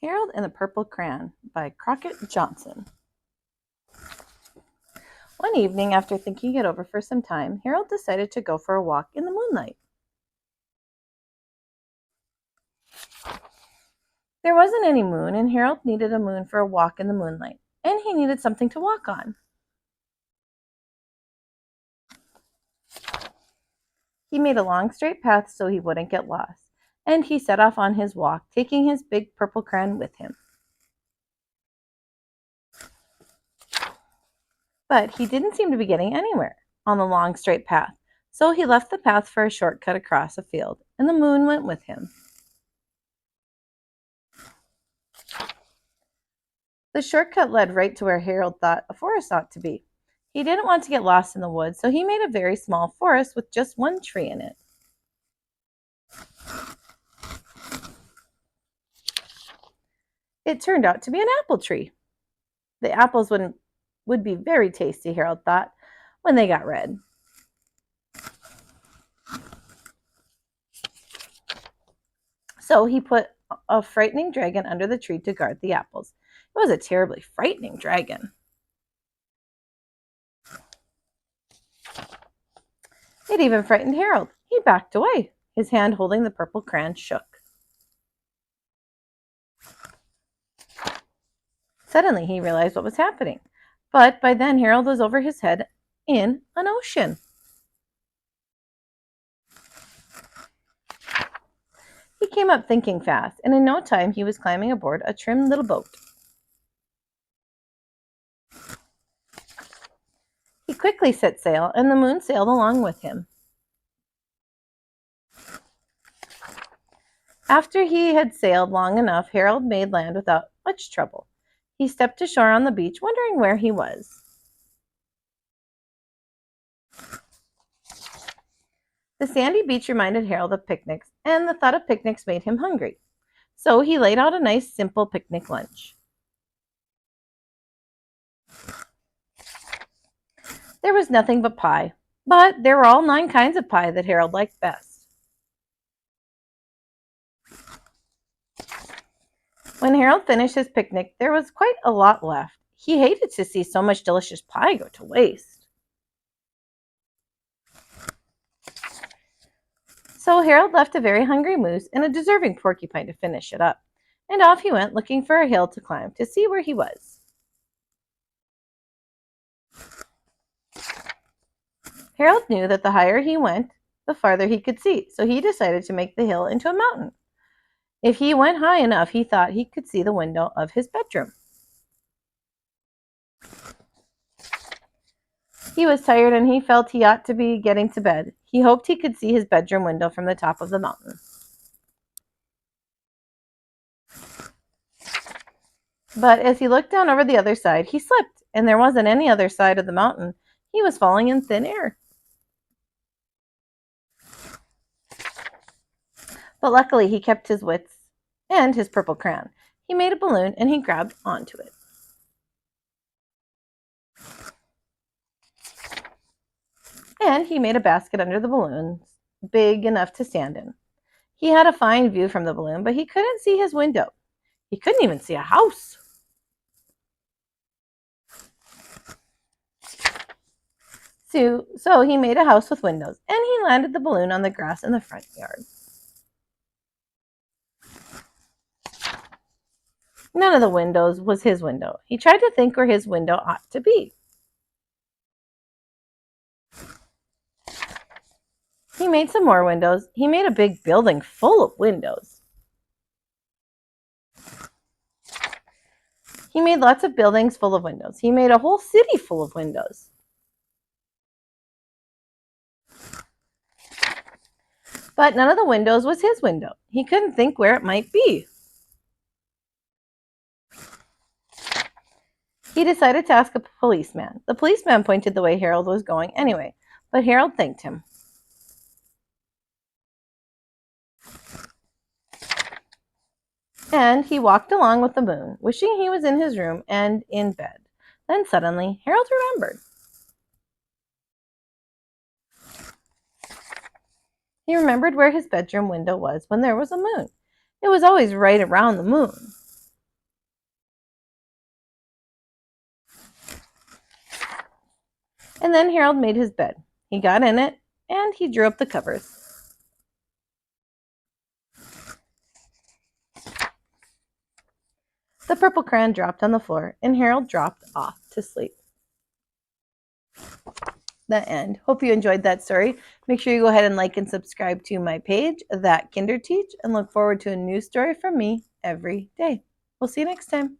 Harold and the Purple Crayon by Crockett Johnson. One evening, after thinking it over for some time, Harold decided to go for a walk in the moonlight. There wasn't any moon, and Harold needed a moon for a walk in the moonlight, and he needed something to walk on. He made a long straight path so he wouldn't get lost, and he set off on his walk, taking his big purple crayon with him. But he didn't seem to be getting anywhere on the long straight path, so he left the path for a shortcut across a field, and the moon went with him. The shortcut led right to where Harold thought a forest ought to be. He didn't want to get lost in the woods, so he made a very small forest with just one tree in it. It turned out to be an apple tree. The apples would be very tasty, Harold thought, when they got red. So he put a frightening dragon under the tree to guard the apples. It was a terribly frightening dragon. It even frightened Harold. He backed away. His hand holding the purple crayon shook. Suddenly he realized what was happening. But by then Harold was over his head in an ocean. He came up thinking fast, and in no time he was climbing aboard a trim little boat. He quickly set sail, and the moon sailed along with him. After he had sailed long enough, Harold made land without much trouble. He stepped ashore on the beach, wondering where he was. The sandy beach reminded Harold of picnics, and the thought of picnics made him hungry. So he laid out a nice, simple picnic lunch. There was nothing but pie, but there were all 9 kinds of pie that Harold liked best. When Harold finished his picnic, there was quite a lot left. He hated to see so much delicious pie go to waste. So Harold left a very hungry moose and a deserving porcupine to finish it up, and off he went looking for a hill to climb to see where he was. Harold knew that the higher he went, the farther he could see, so he decided to make the hill into a mountain. If he went high enough, he thought he could see the window of his bedroom. He was tired and he felt he ought to be getting to bed. He hoped he could see his bedroom window from the top of the mountain. But as he looked down over the other side, he slipped, and there wasn't any other side of the mountain. He was falling in thin air. But luckily, he kept his wits and his purple crayon. He made a balloon, and he grabbed onto it. And he made a basket under the balloon, big enough to stand in. He had a fine view from the balloon, but he couldn't see his window. He couldn't even see a house. So he made a house with windows, and he landed the balloon on the grass in the front yard. None of the windows was his window. He tried to think where his window ought to be. He made some more windows. He made a big building full of windows. He made lots of buildings full of windows. He made a whole city full of windows. But none of the windows was his window. He couldn't think where it might be. He decided to ask a policeman. The policeman pointed the way Harold was going anyway, but Harold thanked him. And he walked along with the moon, wishing he was in his room and in bed. Then suddenly, Harold remembered. He remembered where his bedroom window was when there was a moon. It was always right around the moon. And then Harold made his bed. He got in it, and he drew up the covers. The purple crayon dropped on the floor, and Harold dropped off to sleep. The end. Hope you enjoyed that story. Make sure you go ahead and like and subscribe to my page, That Kinder Teach, and look forward to a new story from me every day. We'll see you next time.